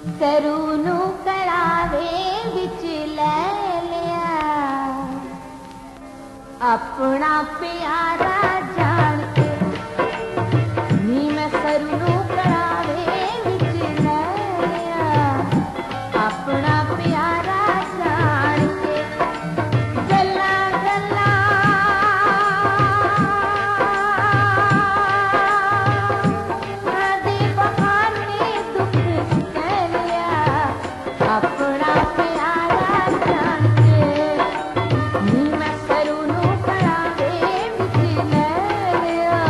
सरू नू कड़ावे विच ले लिया, अपना प्यारा जान के। नी मैं सरू नू कड़ावे विच ले लिया, अपना प्यारा जान के। गल्ला गल्ला दे बहाने दुख कह लिया, अपना प्यारा जान के। नी मैं सरू नू कड़ावे विच ले लिया,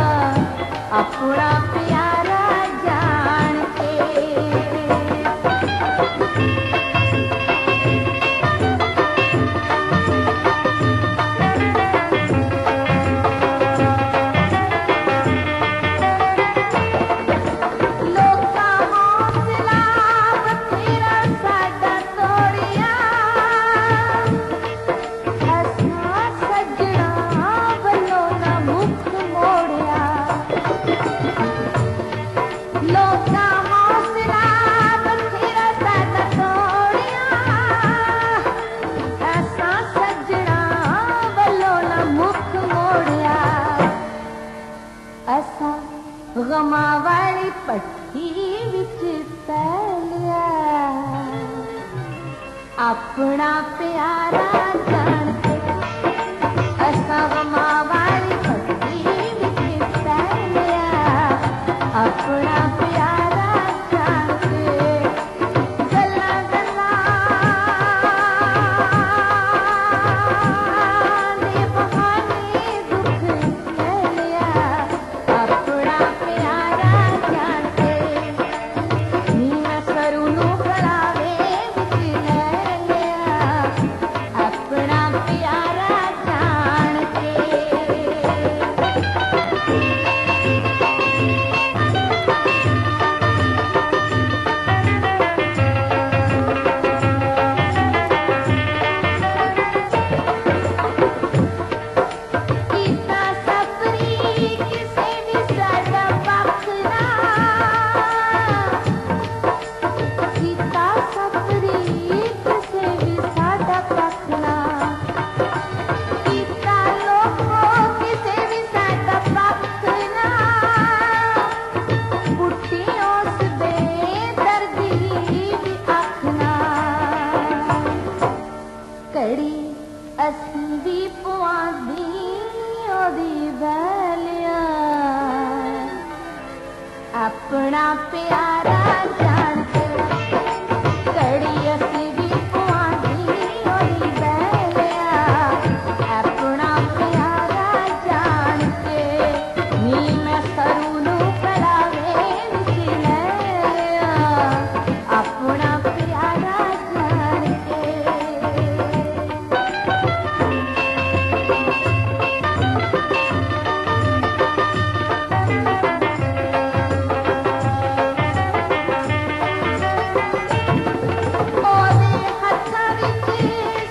अपना प्यारा जान के। लोका हौसला बथेरा साडा तोड़िया, असां सज्जणा वल्लों ना मुख मोड़िया। लोका हौसला बथेरा साडा तोड़िया, असां सज्जणा वल्लों ना मुख मोड़िया। असां गमां वाली पट्टी विच पै लिया, अपना प्यारा जान के। असां गमां वाली पट्टी विच पै लिया, अपना प्यारा जान के। गल्ला गल्ला दे बहाने दुख कह लिया, अपना प्यारा जान के। नी मैं सरू नू कड़ावे विच ले लिया, अपना प्यारा जान के। कीता सफरी किसे भी साडा पक्ष ना, कीता सफरी किसे भी साडा पक्ष ना। कीता लोको किसे भी साडा पक्ष ना, पुट्टी उस बेदर्दी भी आखना। कड़ी असीं भी पुआंदी ओदी बैलिया, अपना प्यारा जान के। कड़ी असीं भी पुआंदी ओदी बैलिया, अपना प्यारा जान के। नी मैं सरू नू कड़ावे विच ले लिया, अपना प्यारा जान के। ओदे हत्थां विच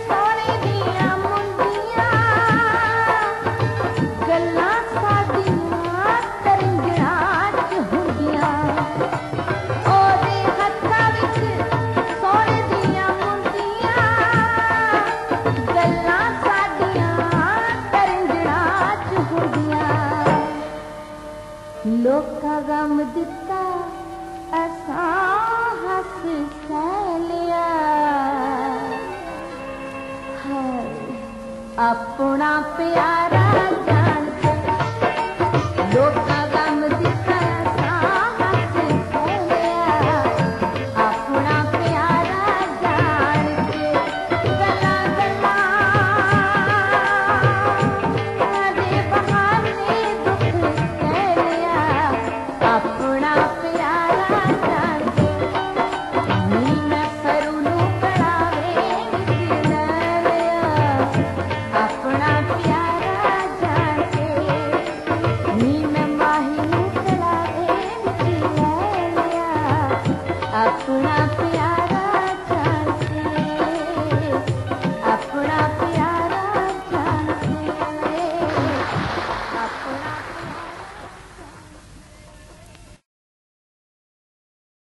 सोने दियां मुंदियां, गल्लां साडियां तरंगणां च हुंदियां। ओदे हत्थां विच सोने दियां मुंदियां, गल्लां साडियां तरंगणां च हुंदियां। लोका गम दिता असां हस सह लिया, हाय अपना प्यारा जान के। लोका गम दिता असां हस सह लिया, अपना प्यारा जान के। गल्ला गल्ला दे बहाने दुख कह लिया, अपना प्यारा जान के। नी मैं सरू नू कड़ावे विच ले लिया, अपना प्यारा जान के। नी मैं माही नू कड़ावे विच ले लिया, अपना प्यारा